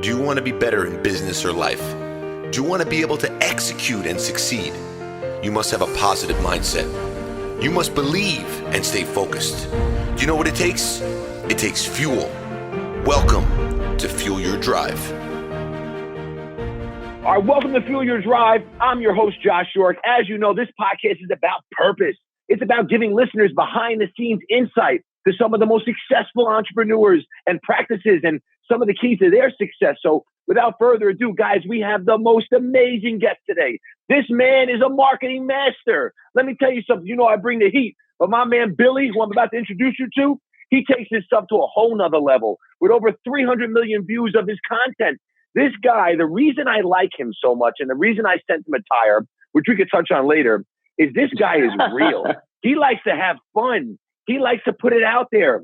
Do you want to be better in business or life? Do you want to be able to execute and succeed? You must have a positive mindset. You must believe and stay focused. Do you know what it takes? It takes fuel. Welcome to Fuel Your Drive. All right, welcome to Fuel Your Drive. I'm your host, Josh York. As you know, this podcast is about purpose. It's about giving listeners behind-the-scenes insight to some of the most successful entrepreneurs and practices and some of the keys to their success. So without further ado, guys, we have the most amazing guest today. This man is a marketing master. Let me tell you something. You know I bring the heat. But my man, Billy, who I'm about to introduce you to, he takes his stuff to a whole nother level with over 300 million views of his content. This guy, the reason I like him so much and the reason I sent him a tire, which we could touch on later, is this guy is real. He likes to have fun. He likes to put it out there.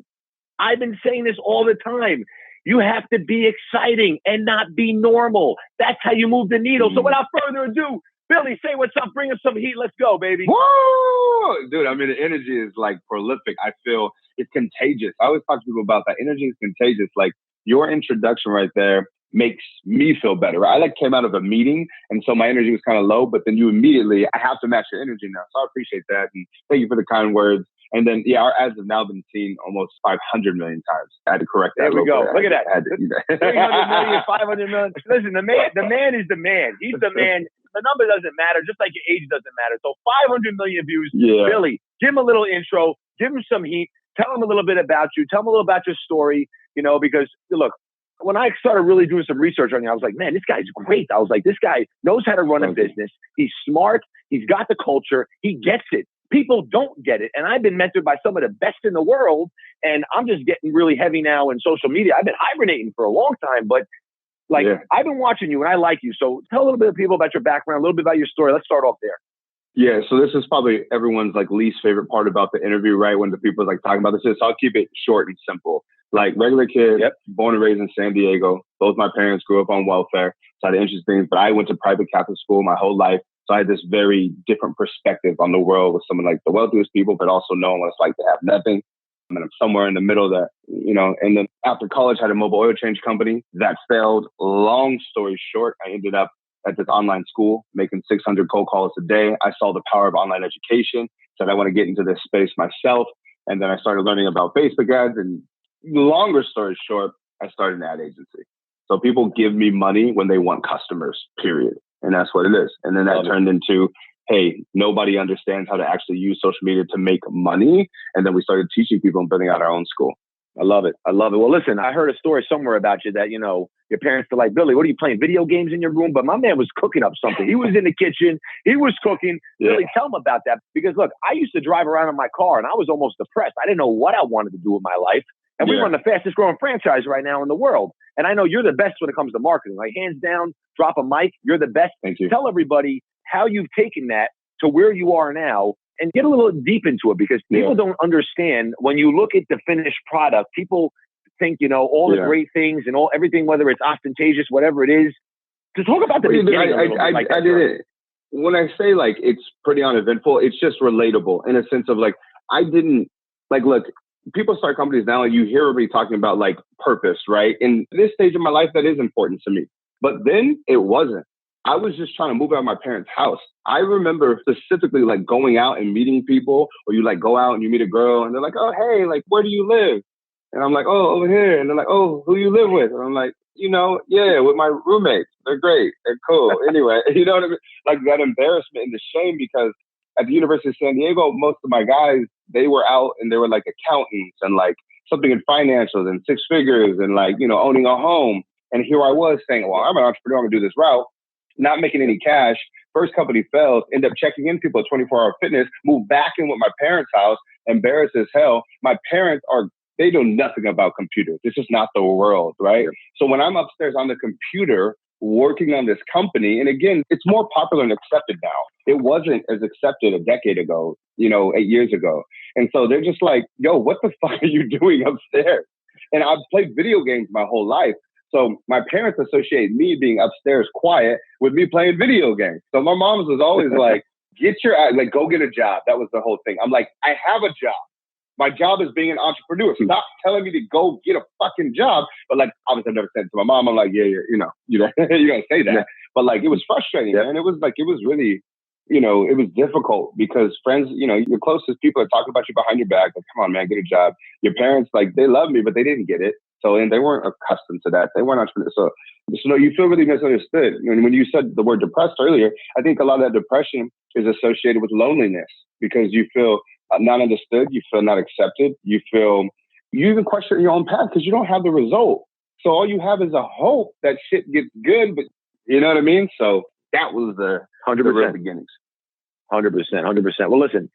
I've been saying this all the time. You have to be exciting and not be normal. That's how you move the needle. So without further ado, Billy, say what's up. Bring us some heat. Let's go, baby. Woo! Dude, I mean, the energy is like prolific. I feel it's contagious. I always talk to people about that. Energy is contagious. Like your introduction right there makes me feel better. I came out of a meeting and so my energy was kind of low, but then you immediately, I have to match your energy now. So I appreciate that. And thank you for the kind words. And then, yeah, our ads have now been seen almost 500 million times. I had to correct that. There we go. Bit. Look at that. 300 million, 500 million. Listen, the man is the man. He's the man. The number doesn't matter, just like your age doesn't matter. So 500 million views. Yeah. Billy, give him a little intro. Give him some heat. Tell him a little bit about you. Tell him a little about your story, you know, because, look, when I started really doing some research on you, I was like, man, this guy's great. I was like, this guy knows how to run a business. He's smart. He's got the culture. He gets it. People don't get it. And I've been mentored by some of the best in the world. And I'm just getting really heavy now in social media. I've been hibernating for a long time, but I've been watching you and I like you. So tell a little bit of people about your background, a little bit about your story. Let's start off there. Yeah, so this is probably everyone's least favorite part about the interview, right? When the people talking about this. So I'll keep it short and simple. Regular kid, born and raised in San Diego. Both my parents grew up on welfare. So I had interesting things, but I went to private Catholic school my whole life. So I had this very different perspective on the world with some of the wealthiest people, but also knowing what it's like to have nothing. I mean, I'm somewhere in the middle of that, and then after college, I had a mobile oil change company that failed. Long story short, I ended up at this online school making 600 cold calls a day. I saw the power of online education, said I want to get into this space myself. And then I started learning about Facebook ads, and longer story short, I started an ad agency. So people give me money when they want customers, period. And that's what it is. And then that turned into, hey, nobody understands how to actually use social media to make money. And then we started teaching people and building out our own school. I love it. I love it. Well, listen, I heard a story somewhere about you that, your parents were like, Billy, what are you playing, video games in your room? But my man was cooking up something. He was in the kitchen. He was cooking. Yeah. Billy, tell him about that. Because, look, I used to drive around in my car, and I was almost depressed. I didn't know what I wanted to do with my life. And we run the fastest growing franchise right now in the world. And I know you're the best when it comes to marketing. Hands down, drop a mic. You're the best. Thank you. Tell everybody how you've taken that to where you are now and get a little deep into it, because people don't understand when you look at the finished product, people think, all the great things and everything, whether it's ostentatious, whatever it is. To talk about the beginning I did it. When I say it's pretty uneventful, it's just relatable in a sense of I didn't look, people start companies now and you hear everybody talking about purpose, right? In this stage of my life, that is important to me. But then it wasn't. I was just trying to move out of my parents' house. I remember specifically going out and meeting people, or you go out and you meet a girl and they're like, oh, hey, where do you live? And I'm like, oh, over here. And they're like, oh, who you live with? And I'm like, with my roommates. They're great. They're cool. Anyway, you know what I mean? That embarrassment and the shame, because at the University of San Diego, most of my guys, they were out and they were accountants and something in financials and six figures and owning a home. And here I was saying, well, I'm an entrepreneur. I'm going to do this route, not making any cash. First company fails, end up checking in people at 24 Hour Fitness, move back in with my parents' house, embarrassed as hell. My parents they know nothing about computers. This is not the world, right? So when I'm upstairs on the computer working on this company, and again, it's more popular and accepted now. It wasn't as accepted a decade ago, 8 years ago. And so they're just like, yo, what the fuck are you doing upstairs? And I've played video games my whole life. So my parents associate me being upstairs quiet with me playing video games. So my mom was always like, go get a job. That was the whole thing. I'm like, I have a job. My job is being an entrepreneur. Stop telling me to go get a fucking job. But like, obviously I've never said it to my mom. I'm like, yeah, you know, you're going to say that. But like, it was frustrating, man. It was really, you know, it was difficult because friends, you know, your closest people are talking about you behind your back. Like, come on, man, get a job. Your parents, like, they love me, but they didn't get it. So, and they weren't accustomed to that. They weren't entrepreneurs. So you feel really misunderstood. And when you said the word depressed earlier, I think a lot of that depression is associated with loneliness because you feel not understood. You feel not accepted. You even question your own path because you don't have the result. So all you have is a hope that shit gets good, but you know what I mean? So that was the 100% beginnings. 100%. Well, listen,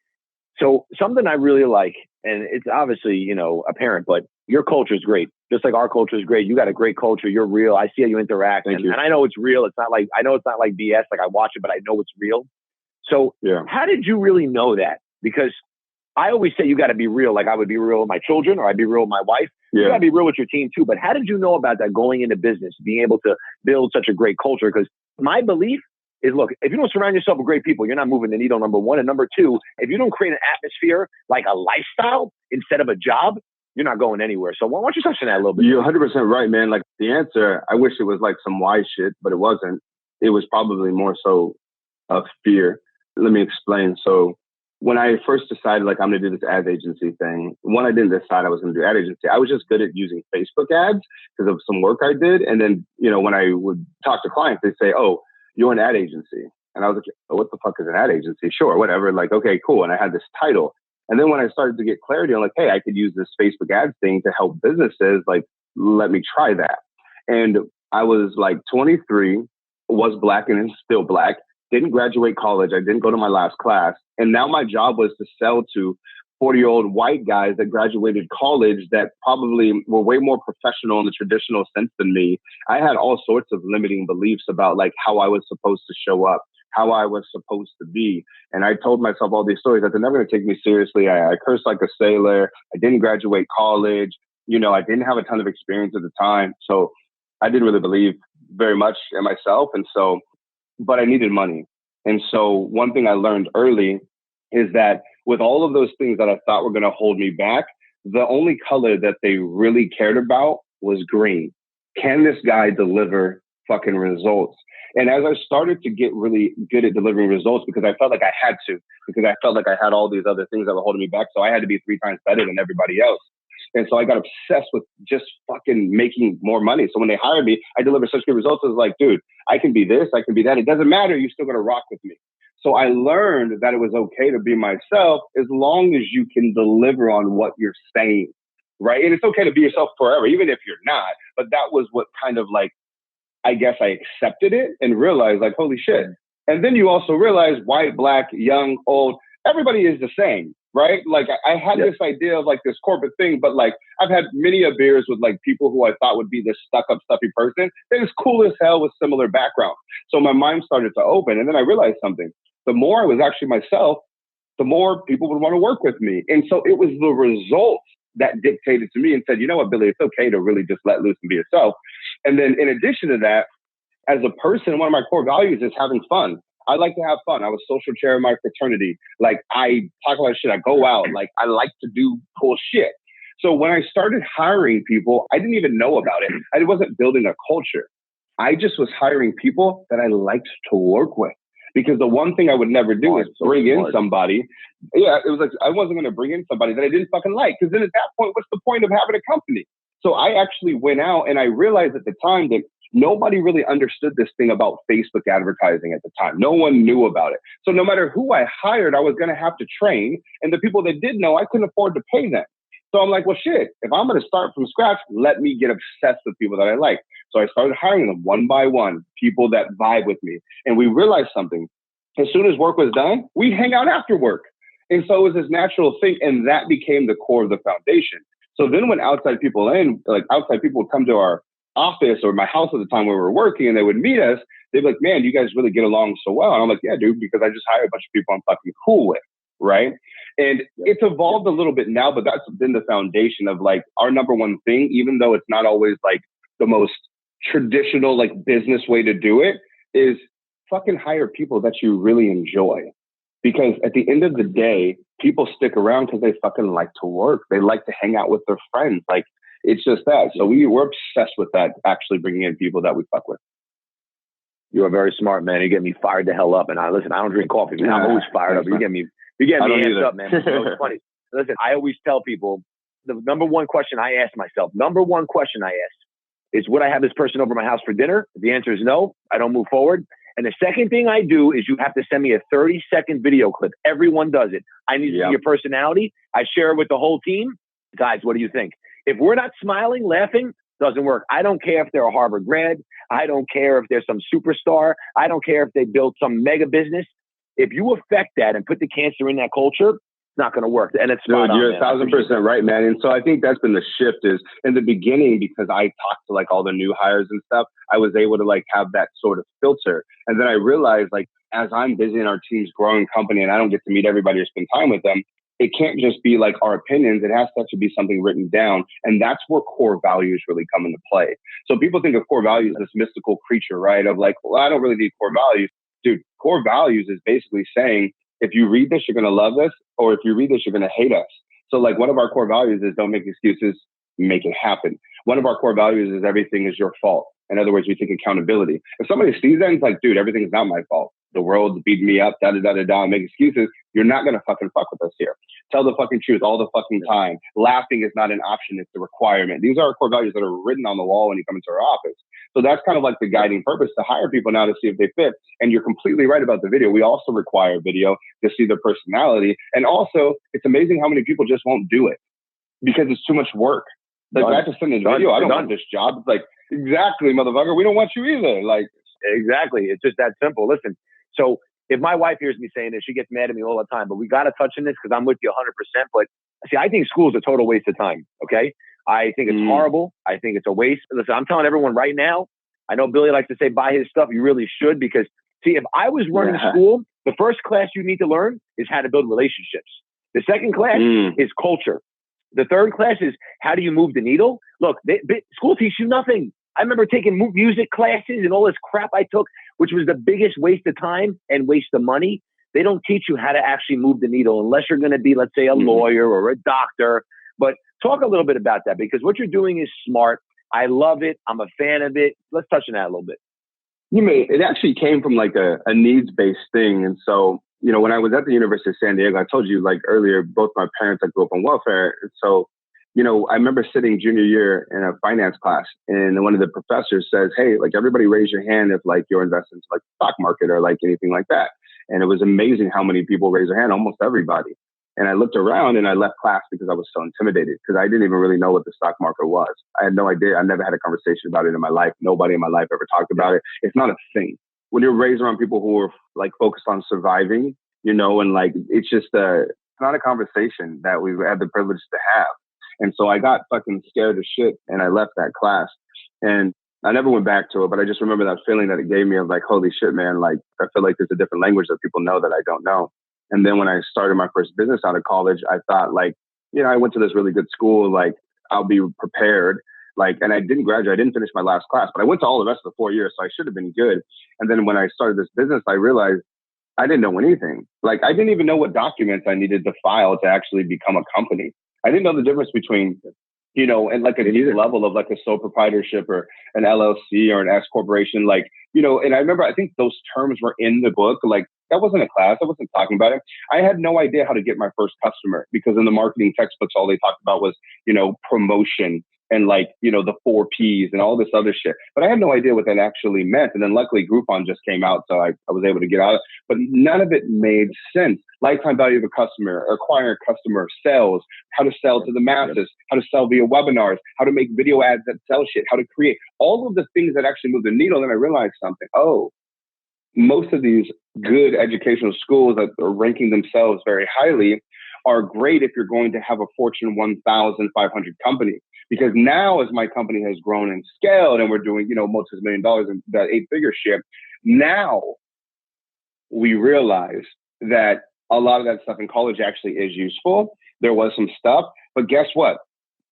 so something I really like, and it's obviously, you know, apparent, but your culture is great. Just like our culture is great. You got a great culture. You're real. I see how you interact. And I know it's real. I know it's not like BS. Like I watch it, but I know it's real. So how did you really know that? Because I always say you got to be real. Like I would be real with my children or I'd be real with my wife. You got to be real with your team too. But how did you know about that going into business, being able to build such a great culture? Because my belief is, look, if you don't surround yourself with great people, you're not moving the needle, number one. And number two, if you don't create an atmosphere like a lifestyle instead of a job, you're not going anywhere. So why don't you touch on that a little bit? You're 100% right, man. Like the answer, I wish it was like some wise shit, but it wasn't. It was probably more so of fear. Let me explain. So when I first decided like I'm going to do this ad agency thing, I didn't decide I was going to do ad agency. I was just good at using Facebook ads because of some work I did. And then, you know, when I would talk to clients, they'd say, oh, you're an ad agency. And I was like, oh, what the fuck is an ad agency? Sure, whatever. Like, okay, cool. And I had this title. And then when I started to get clarity, I'm like, hey, I could use this Facebook ads thing to help businesses. Like, let me try that. And I was like 23, was black and still black, didn't graduate college. I didn't go to my last class. And now my job was to sell to 40-year-old white guys that graduated college that probably were way more professional in the traditional sense than me. I had all sorts of limiting beliefs about like how I was supposed to show up, how I was supposed to be. And I told myself all these stories that they're never going to take me seriously. I cursed like a sailor. I didn't graduate college. You know, I didn't have a ton of experience at the time. So I didn't really believe very much in myself. And so, but I needed money. And so one thing I learned early is that with all of those things that I thought were going to hold me back, the only color that they really cared about was green. Can this guy deliver fucking results? And as I started to get really good at delivering results, because I felt like I had to, because I felt like I had all these other things that were holding me back. So I had to be 3 times better than everybody else. And so I got obsessed with just fucking making more money. So when they hired me, I delivered such good results. I was like, dude, I can be this, I can be that. It doesn't matter. You're still going to rock with me. So I learned that it was okay to be myself as long as you can deliver on what you're saying, right? And it's okay to be yourself forever, even if you're not. But that was what kind of like, I guess I accepted it and realized like, holy shit. And then you also realize white, black, young, old, everybody is the same, right? Like I had this idea of like this corporate thing, but like I've had many a beers with like people who I thought would be this stuck up, stuffy person. They're just cool as hell with similar backgrounds. So my mind started to open. And then I realized something. The more I was actually myself, the more people would want to work with me. And so it was the results that dictated to me and said, you know what, Billy, it's okay to really just let loose and be yourself. And then in addition to that, as a person, one of my core values is having fun. I like to have fun. I was social chair in my fraternity. Like I talk about shit. I go out. Like I like to do cool shit. So when I started hiring people, I didn't even know about it. I wasn't building a culture. I just was hiring people that I liked to work with. Because the one thing I would never do is bring in somebody. Yeah, it was like I wasn't going to bring in somebody that I didn't fucking like. Because then at that point, what's the point of having a company? So I actually went out and I realized at the time that nobody really understood this thing about Facebook advertising at the time. No one knew about it. So no matter who I hired, I was going to have to train. And the people that did know, I couldn't afford to pay them. So I'm like, well, shit, if I'm going to start from scratch, let me get obsessed with people that I like. So I started hiring them one by one, people that vibe with me. And we realized something. As soon as work was done, we'd hang out after work. And so it was this natural thing. And that became the core of the foundation. So then when outside people would come to our office or my house at the time where we were working and they would meet us, they'd be like, man, you guys really get along so well. And I'm like, yeah, dude, because I just hired a bunch of people I'm fucking cool with. Right. And it's evolved a little bit now, but that's been the foundation of like our number one thing, even though it's not always like the most traditional like business way to do it, is fucking hire people that you really enjoy. Because at the end of the day, people stick around because they fucking like to work. They like to hang out with their friends. Like, it's just that. So we're obsessed with that, actually bringing in people that we fuck with. You are very smart, man. You get me fired the hell up. And I don't drink coffee, man. I'm always fired up. You get me amped up, man. You know, it's funny. Listen, I always tell people the number one question I ask myself, is would I have this person over my house for dinner? If the answer is no, I don't move forward. And the second thing I do is you have to send me a 30-second video clip. Everyone does it. I need to see your personality. I share it with the whole team. Guys, what do you think? If we're not smiling, laughing, doesn't work. I don't care if they're a Harvard grad. I don't care if they're some superstar. I don't care if they built some mega business. If you affect that and put the cancer in that culture, it's not going to work. And it's spot on, you're 1,000% right, man. And so I think that's been the shift is in the beginning, because I talked to like all the new hires and stuff, I was able to like have that sort of filter. And then I realized like, as I'm busy in our team's growing company and I don't get to meet everybody or spend time with them, it can't just be like our opinions. It has to actually be something written down. And that's where core values really come into play. So people think of core values as this mystical creature, right? Of like, well, I don't really need core values. Dude, core values is basically saying, if you read this, you're going to love this. Or if you read this, you're going to hate us. So like one of our core values is don't make excuses, make it happen. One of our core values is everything is your fault. In other words, we take accountability. If somebody sees that and it's like, dude, everything's not my fault. The world beat me up, make excuses. You're not going to fucking fuck with us here. Tell the fucking truth all the fucking time. Laughing is not an option. It's a requirement. These are our core values that are written on the wall when you come into our office. So that's kind of like the guiding purpose to hire people now to see if they fit. And you're completely right about the video. We also require video to see their personality. And also, it's amazing how many people just won't do it because it's too much work. Like, I have to send a video. I don't want this job. It's like, exactly, motherfucker. We don't want you either. Like, exactly. It's just that simple. Listen, so if my wife hears me saying this, she gets mad at me all the time, but we got to touch on this because I'm with you 100%. But see, I think school is a total waste of time. Okay. I think it's horrible. I think it's a waste. Listen, I'm telling everyone right now, I know Billy likes to say buy his stuff. You really should, because see, if I was running school, the first class you need to learn is how to build relationships. The second class is culture. The third class is how do you move the needle? Look, school teaches you nothing. I remember taking music classes and all this crap I took, which was the biggest waste of time and waste of money. They don't teach you how to actually move the needle unless you're going to be, let's say, a lawyer or a doctor. But talk a little bit about that, because what you're doing is smart. I love it. I'm a fan of it. Let's touch on that a little bit. It actually came from like a needs-based thing. And so, you know, when I was at the University of San Diego, I told you like earlier, both my parents, I grew up on welfare. And so, you know, I remember sitting junior year in a finance class and one of the professors says, hey, like everybody raise your hand if like you're investing in like the stock market or like anything like that. And it was amazing how many people raised their hand, almost everybody. And I looked around and I left class because I was so intimidated because I didn't even really know what the stock market was. I had no idea. I never had a conversation about it in my life. Nobody in my life ever talked about it. It's not a thing. When you're raised around people who are like focused on surviving, you know, and like, it's just it's not a conversation that we've had the privilege to have. And so I got fucking scared as shit and I left that class and I never went back to it, but I just remember that feeling that it gave me of like, holy shit, man, like I feel like there's a different language that people know that I don't know. And then when I started my first business out of college, I thought like, you know, I went to this really good school, like I'll be prepared. Like, and I didn't graduate, I didn't finish my last class, but I went to all the rest of the 4 years. So I should have been good. And then when I started this business, I realized I didn't know anything. Like I didn't even know what documents I needed to file to actually become a company. I didn't know the difference between, you know, and like a level of like a sole proprietorship or an LLC or an S corporation, like, you know, and I remember, I think those terms were in the book. Like that wasn't a class. I wasn't talking about it. I had no idea how to get my first customer because in the marketing textbooks, all they talked about was, you know, promotion and like, you know, the 4 Ps and all this other shit. But I had no idea what that actually meant. And then luckily Groupon just came out. So I was able to get out of it. But none of it made sense. Lifetime value of a customer, acquiring a customer, sales, how to sell to the masses, how to sell via webinars, how to make video ads that sell shit, how to create all of the things that actually move the needle. And then I realized something. Oh, most of these good educational schools that are ranking themselves very highly are great if you're going to have a Fortune 1,500 company. Because now as my company has grown and scaled and we're doing, you know, multi-million dollars in that 8-figure shit, now we realize that a lot of that stuff in college actually is useful. There was some stuff, but guess what?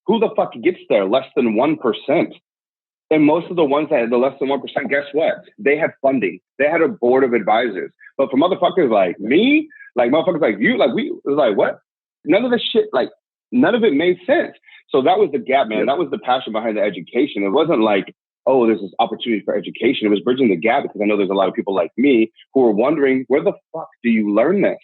Who the fuck gets there? Less than 1%. And most of the ones that had the less than 1%, guess what? They had funding. They had a board of advisors. But for motherfuckers like me, Like motherfuckers like you, like we was like, what? None of this shit, like none of it made sense. So that was the gap, man. That was the passion behind the education. It wasn't like, oh, there's this opportunity for education. It was bridging the gap because I know there's a lot of people like me who are wondering, where the fuck do you learn this?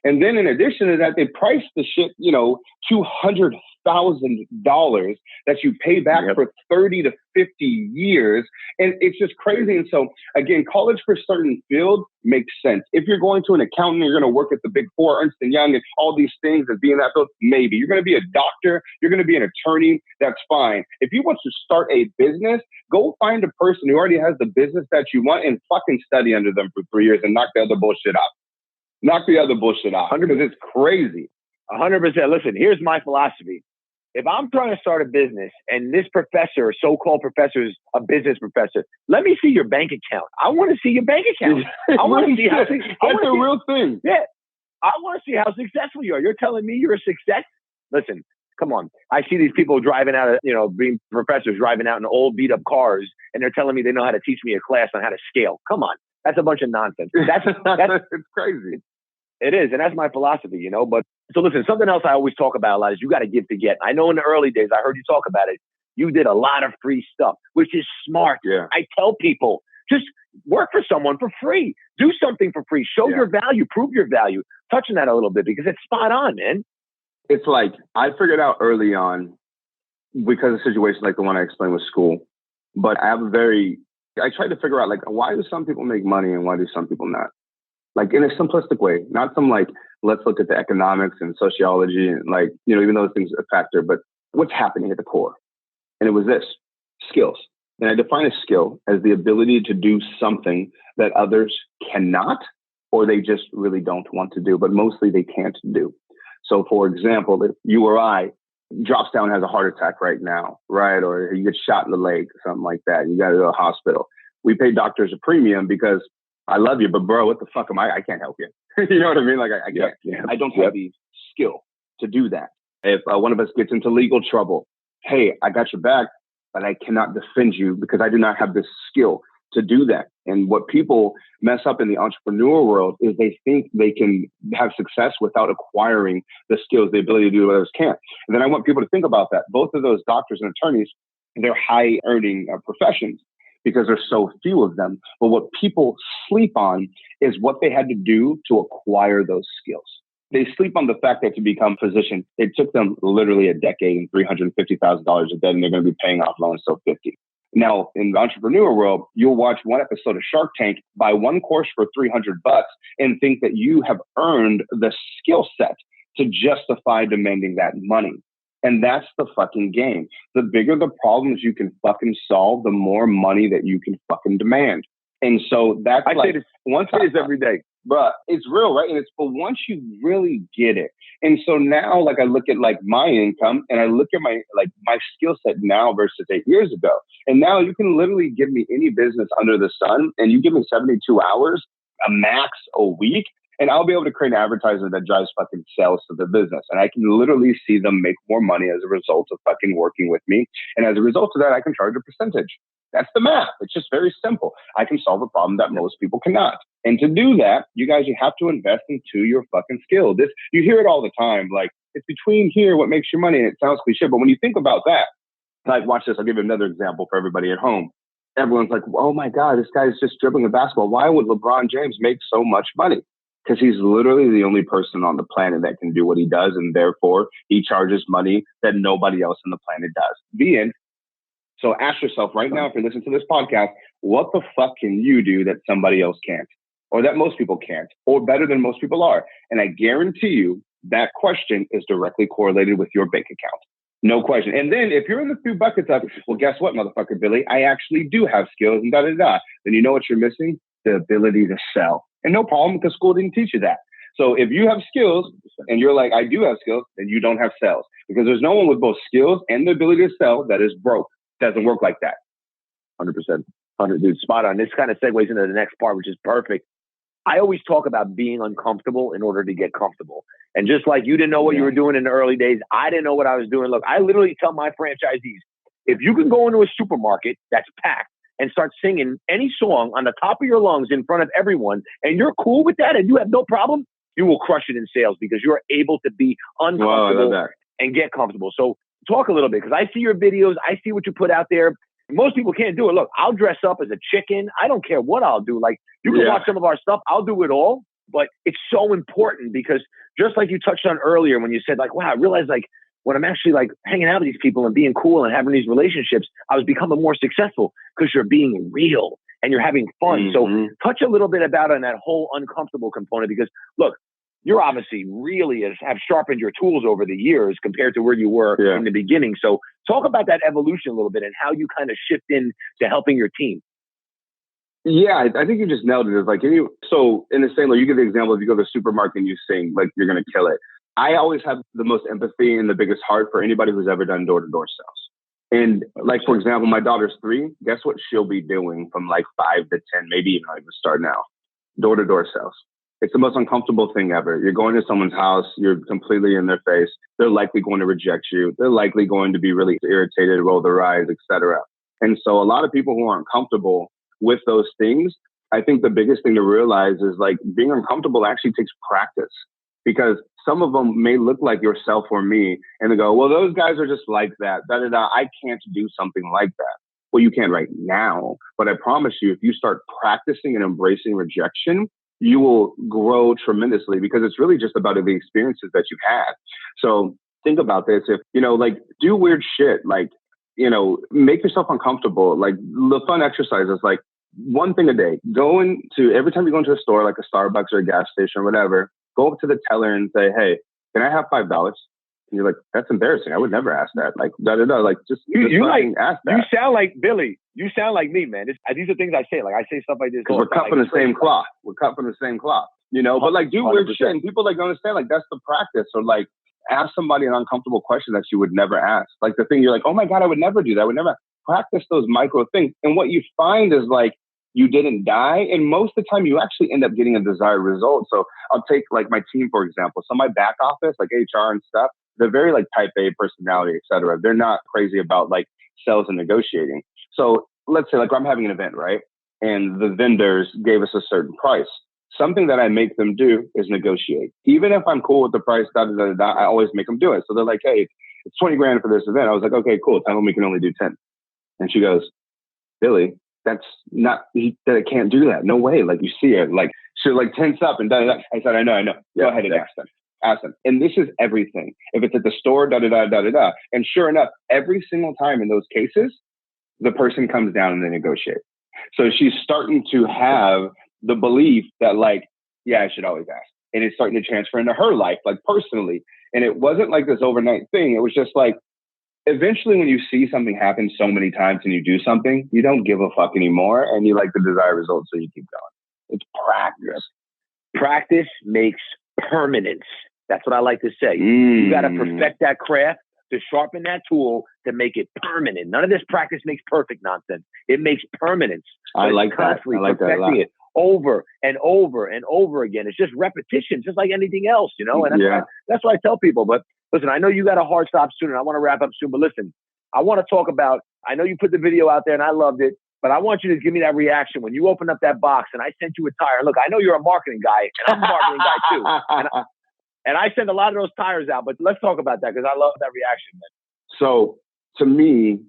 And then in addition to that, they priced the shit, you know, $200,000 that you pay back for 30 to 50 years. And it's just crazy. And so again, college for certain fields makes sense. If you're going to an accountant, you're going to work at the Big Four, Ernst & Young, and all these things and be in that field, maybe. You're going to be a doctor, you're going to be an attorney, that's fine. If you want to start a business, go find a person who already has the business that you want and fucking study under them for 3 years and knock the other bullshit out. Knock the other bullshit out. 100%. It's crazy. 100%. Listen, here's my philosophy. If I'm trying to start a business and this professor, so-called professor, is a business professor, let me see your bank account. I want to see your bank account. I want to see how that's a real thing. Yeah. I want to see how successful you are. You're telling me you're a success? Listen, come on. I see these people driving out of, being professors driving out in old beat up cars, and they're telling me they know how to teach me a class on how to scale. Come on. That's a bunch of nonsense. That's it's crazy. It is. And that's my philosophy, But so listen, something else I always talk about a lot is you got to give to get. I know in the early days, I heard you talk about it. You did a lot of free stuff, which is smart. Yeah. I tell people, just work for someone for free. Do something for free. Show your value. Prove your value. Touch on that a little bit because it's spot on, man. It's like I figured out early on because of situations like the one I explained with school. But I tried to figure out, like, why do some people make money and why do some people not? Like, in a simplistic way, not some, like, let's look at the economics and sociology and, like, even those things are a factor, but what's happening at the core? And it was this: skills. And I define a skill as the ability to do something that others cannot, or they just really don't want to do, but mostly they can't do. So, for example, if you or I drops down, has a heart attack right now, right? Or you get shot in the leg, something like that. You got to go to the hospital. We pay doctors a premium because I love you, but bro, what the fuck am I can't help you. You know what I mean? Like I can't. Yeah. I don't have the skill to do that. If one of us gets into legal trouble, hey, I got your back, but I cannot defend you because I do not have the skill to do that. And what people mess up in the entrepreneur world is they think they can have success without acquiring the skills, the ability to do what others can't. And then I want people to think about that. Both of those doctors and attorneys, they're high earning professions because there's so few of them. But what people sleep on is what they had to do to acquire those skills. They sleep on the fact that to become a physician, it took them literally a decade and $350,000 a debt, and they're going to be paying off loans till 50. Now, in the entrepreneur world, you'll watch one episode of Shark Tank, buy one course for $300 and think that you have earned the skill set to justify demanding that money. And that's the fucking game. The bigger the problems you can fucking solve, the more money that you can fucking demand. And so that's I say this every day. But it's real, right? And it's, but once you really get it. And so now, like, I look at like my income and I look at my skill set now versus 8 years ago. And now you can literally give me any business under the sun and you give me 72 hours, a max a week, and I'll be able to create an advertisement that drives fucking sales to the business. And I can literally see them make more money as a result of fucking working with me. And as a result of that, I can charge a percentage. That's the math. It's just very simple. I can solve a problem that most people cannot. And to do that, you have to invest into your fucking skill. You hear it all the time. Like, it's between here, what makes your money. And it sounds cliche, but when you think about that, like, watch this. I'll give you another example for everybody at home. Everyone's like, oh my God, this guy's just dribbling a basketball. Why would LeBron James make so much money? Because he's literally the only person on the planet that can do what he does. And therefore, he charges money that nobody else on the planet does. The end. So ask yourself right now, if you're listening to this podcast, what the fuck can you do that somebody else can't? Or that most people can't? Or better than most people are? And I guarantee you that question is directly correlated with your bank account. No question. And then if you're in the few buckets of, well, guess what, motherfucker, Billy? I actually do have skills and da-da-da. Then you know what you're missing? The ability to sell. And no problem, because school didn't teach you that. So if you have skills and you're like, I do have skills, then you don't have sales. Because there's no one with both skills and the ability to sell that is broke. Doesn't work like that. 100%. 100, dude, spot on. This kind of segues into the next part, which is perfect. I always talk about being uncomfortable in order to get comfortable. And just like you didn't know what you were doing in the early days, I didn't know what I was doing. Look, I literally tell my franchisees, if you can go into a supermarket that's packed and start singing any song on the top of your lungs in front of everyone, and you're cool with that and you have no problem, you will crush it in sales because you're able to be uncomfortable and get comfortable. So talk a little bit, because I see your videos. I see what you put out there. Most people can't do it. Look, I'll dress up as a chicken. I don't care what I'll do. Like, you can watch some of our stuff. I'll do it all. But it's so important because just like you touched on earlier when you said, like, wow, I realized, like, when I'm actually, like, hanging out with these people and being cool and having these relationships, I was becoming more successful because you're being real and you're having fun. So touch a little bit about on that whole uncomfortable component, because, look, you're obviously really have sharpened your tools over the years compared to where you were in the beginning. So talk about that evolution a little bit and how you kind of shift in to helping your team. Yeah, I think you just nailed it. It's like, so in the same way, you give the example, if you go to the supermarket and you sing, like, you're going to kill it. I always have the most empathy and the biggest heart for anybody who's ever done door-to-door sales. And like, for example, my daughter's 3, guess what she'll be doing from like 5 to 10, maybe even even start now? Door-to-door sales. It's the most uncomfortable thing ever. You're going to someone's house. You're completely in their face. They're likely going to reject you. They're likely going to be really irritated, roll their eyes, etc. And so a lot of people who aren't comfortable with those things, I think the biggest thing to realize is, like, being uncomfortable actually takes practice, because some of them may look like yourself or me and they go, well, those guys are just like that. I can't do something like that. Well, you can right now, but I promise you, if you start practicing and embracing rejection, you will grow tremendously, because it's really just about the experiences that you've had. So think about this. If, like, do weird shit, like, make yourself uncomfortable. Like, the fun exercises, like, one thing a day, every time you go into a store, like a Starbucks or a gas station or whatever, go up to the teller and say, hey, can I have $5? And you're like, that's embarrassing. I would never ask that. Like, like, just ask that. You sound like Billy. You sound like me, man. These are things I say. Like, I say stuff like this. Because we're cut from the same cloth. We're cut from the same cloth, but, like, do 100%. Weird shit. And people, like, don't understand, like, that's the practice. Or, like, ask somebody an uncomfortable question that you would never ask. Like, the thing you're like, oh my God, I would never do that. I would never practice those micro things. And what you find is, like, you didn't die. And most of the time you actually end up getting a desired result. So I'll take, like, my team, for example. So my back office, like HR and stuff, they're very, like, type A personality, et cetera. They're not crazy about, like, sales and negotiating. So let's say, like, I'm having an event, right? And the vendors gave us a certain price. Something that I make them do is negotiate. Even if I'm cool with the price, I always make them do it. So they're like, hey, it's 20 grand for this event. I was like, okay, cool. Tell them we can only do 10. And she goes, Billy, that's not, that I can't do that. No way. Like, you see it. Like, she, like, tense up and da da da. I said, I know. Go ahead and ask them. And this is everything. If it's at the store, da da da da da da. And sure enough, every single time in those cases, the person comes down and they negotiate. So she's starting to have the belief that, like, yeah, I should always ask. And it's starting to transfer into her life, like, personally. And it wasn't like this overnight thing. It was just like, eventually when you see something happen so many times and you do something, you don't give a fuck anymore. And you like the desired results, so you keep going. It's practice. Practice makes permanence. That's what I like to say. You got to perfect that craft, to sharpen that tool, to make it permanent. None of this practice makes perfect nonsense. It makes permanence. I like that. I like that a lot. It over and over and over again. It's just repetition, just like anything else, And that's what I tell people. But listen, I know you got a hard stop soon, and I want to wrap up soon. But listen, I want to talk about, I know you put the video out there and I loved it, but I want you to give me that reaction when you opened up that box and I sent you a tire. Look, I know you're a marketing guy, and I'm a marketing guy too. And I send a lot of those tires out, but let's talk about that, because I love that reaction, man. So to me,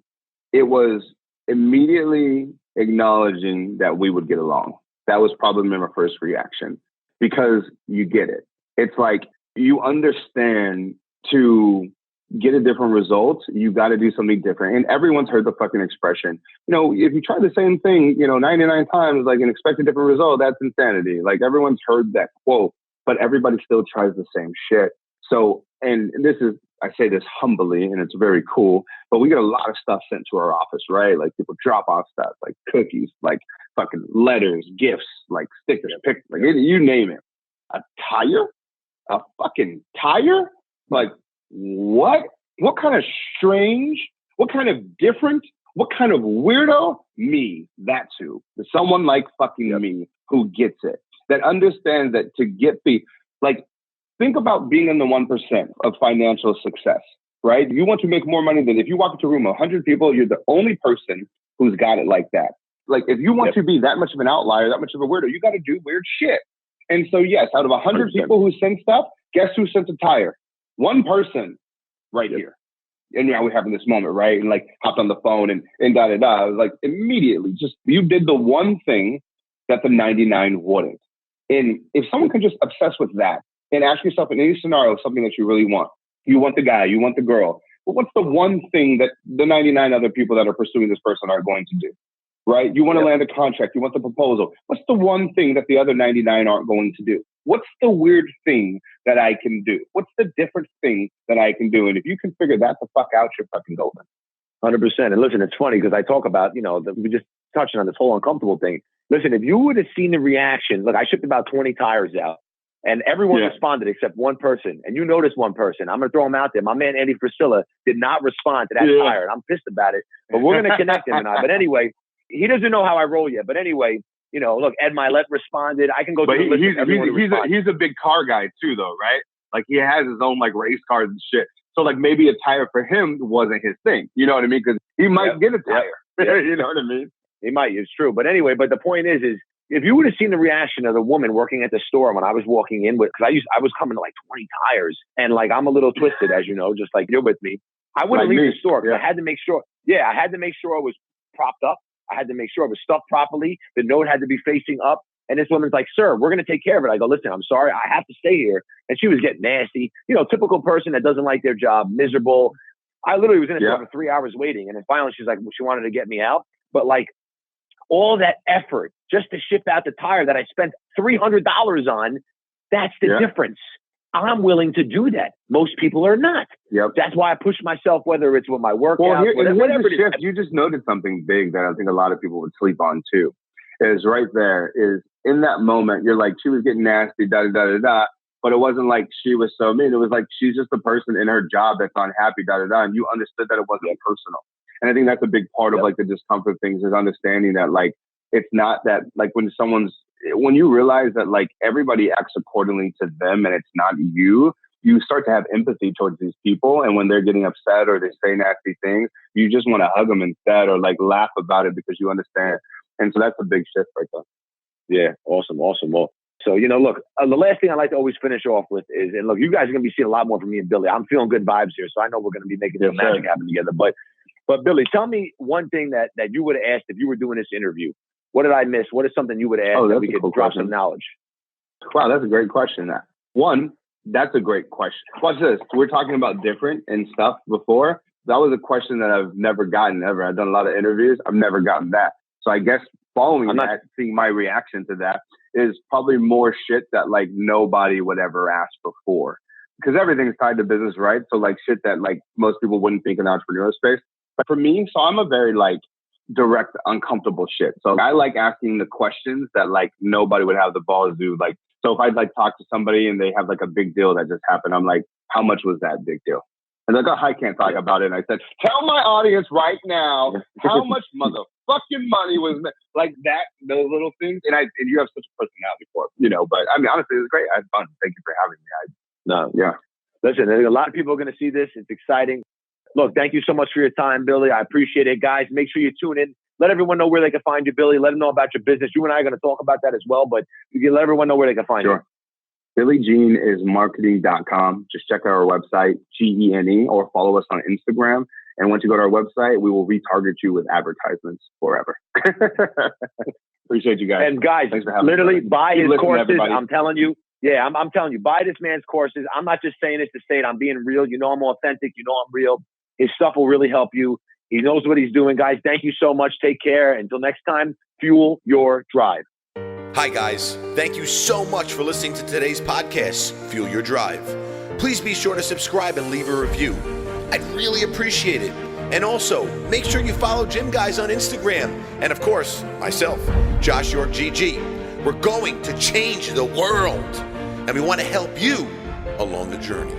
it was immediately acknowledging that we would get along. That was probably my first reaction, because you get it. It's like, you understand, to get a different result, you got to do something different. And everyone's heard the fucking expression, if you try the same thing, 99 times, like, and expect a different result, that's insanity. Like, everyone's heard that quote, but everybody still tries the same shit. So, and this is, I say this humbly, and it's very cool, but we get a lot of stuff sent to our office, right? Like, people drop off stuff, like cookies, like fucking letters, gifts, like stickers, pictures, like you name it. A tire? A fucking tire? Like, what? What kind of strange? What kind of different? What kind of weirdo? Me. That's who. Someone like fucking me who gets it. That understands that to get like, think about being in the 1% of financial success, right? You want to make more money than, if you walk into a room of 100 people, you're the only person who's got it like that. Like, if you want to be that much of an outlier, that much of a weirdo, you got to do weird shit. And so, yes, out of 100 people who sent stuff, guess who sent a tire? One person right here. And now we're having this moment, right? And like hopped on the phone and da-da-da. I was like, immediately, just you did the one thing that the 99 wouldn't. And if someone can just obsess with that and ask yourself in any scenario something that you really want. You want the guy, you want the girl. But what's the one thing that the 99 other people that are pursuing this person are going to do? Right? You want to land a contract, you want the proposal. What's the one thing that the other 99 aren't going to do? What's the weird thing that I can do? What's the different thing that I can do? And if you can figure that the fuck out, you're fucking golden. 100%. And listen, it's funny because I talk about, we just touching on this whole uncomfortable thing. Listen, if you would have seen the reaction, look, I shipped about 20 tires out and everyone responded except one person. And you notice one person. I'm going to throw him out there. My man, Andy Priscilla, did not respond to that tire. And I'm pissed about it, but we're going to connect him and I. But anyway, he doesn't know how I roll yet. But anyway, look, Ed Milet responded. I can go through the list of everyone who responded. He's a big car guy too, though, right? Like he has his own like race cars and shit. So like maybe a tire for him wasn't his thing. You know what I mean? Because he might get a tire. You know what I mean? He might. It's true. But anyway, the point is if you would have seen the reaction of the woman working at the store when I was walking in, because I was coming to like 20 tires and like I'm a little twisted, as you know, just like you're with me. I wouldn't leave the store because I had to make sure. Yeah, I had to make sure it was propped up. I had to make sure it was stuffed properly. The note had to be facing up. And this woman's like, sir, we're going to take care of it. I go, listen, I'm sorry. I have to stay here. And she was getting nasty. Typical person that doesn't like their job, miserable. I literally was in a store for 3 hours waiting. And then finally she's like, she wanted to get me out. But like all that effort just to ship out the tire that I spent $300 on, that's the difference. I'm willing to do that. Most people are not. That's why I push myself, whether it's with my workout, whatever it is. You just noted something big that I think a lot of people would sleep on too. Is right there is in that moment, you're like, she was getting nasty, da-da-da-da-da. But it wasn't like she was so mean. It was like, she's just a person in her job that's unhappy, da-da-da. And you understood that it wasn't personal. And I think that's a big part of like the discomfort things is understanding that like, it's not that like when you realize that like everybody acts accordingly to them and it's not you, you start to have empathy towards these people. And when they're getting upset or they say nasty things, you just want to hug them instead or like laugh about it because you understand. And so that's a big shift right there. Yeah. Awesome. Well, so, look, the last thing I like to always finish off with is, and look, you guys are going to be seeing a lot more from me and Billy. I'm feeling good vibes here. So I know we're going to be making some magic happen together. But Billy, tell me one thing that you would have asked if you were doing this interview. What did I miss? What is something you would have asked that we could drop some knowledge? Wow, that's a great question. One, that's a great question. Watch this. We're talking about different and stuff before. That was a question that I've never gotten ever. I've done a lot of interviews. I've never gotten that. So I guess following that, seeing my reaction to that is probably more shit that like nobody would ever ask before. Because everything's tied to business, right? So like shit that like most people wouldn't think in the entrepreneurial space. But for me, so I'm a very like direct, uncomfortable shit. So I like asking the questions that like nobody would have the balls to do. Like, so if I'd like talk to somebody and they have like a big deal that just happened, I'm like, how much was that big deal? And they're like, oh, I can't talk about it. And I said, tell my audience right now how much motherfucking money was like that, those little things. And you have such a personality for it, but I mean, honestly, it was great. I had fun. Thank you for having me. Listen, a lot of people are going to see this. It's exciting. Look, thank you so much for your time, Billy. I appreciate it, guys. Make sure you tune in. Let everyone know where they can find you, Billy. Let them know about your business. You and I are going to talk about that as well, but you can let everyone know where they can find you. BillyGeneIsMarketing.com. Just check out our website, GENE, or follow us on Instagram. And once you go to our website, we will retarget you with advertisements forever. Appreciate you guys. And guys, thanks for having literally me. buy his courses. I'm telling you. Yeah, I'm telling you, buy this man's courses. I'm not just saying this to say it. I'm being real. I'm authentic. I'm real. His stuff will really help you. He knows what he's doing, guys. Thank you so much. Take care. Until next time, fuel your drive. Hi, guys. Thank you so much for listening to today's podcast, Fuel Your Drive. Please be sure to subscribe and leave a review. I'd really appreciate it. And also, make sure you follow Gym Guys on Instagram. And of course, myself, Josh York GG. We're going to change the world. And we want to help you along the journey.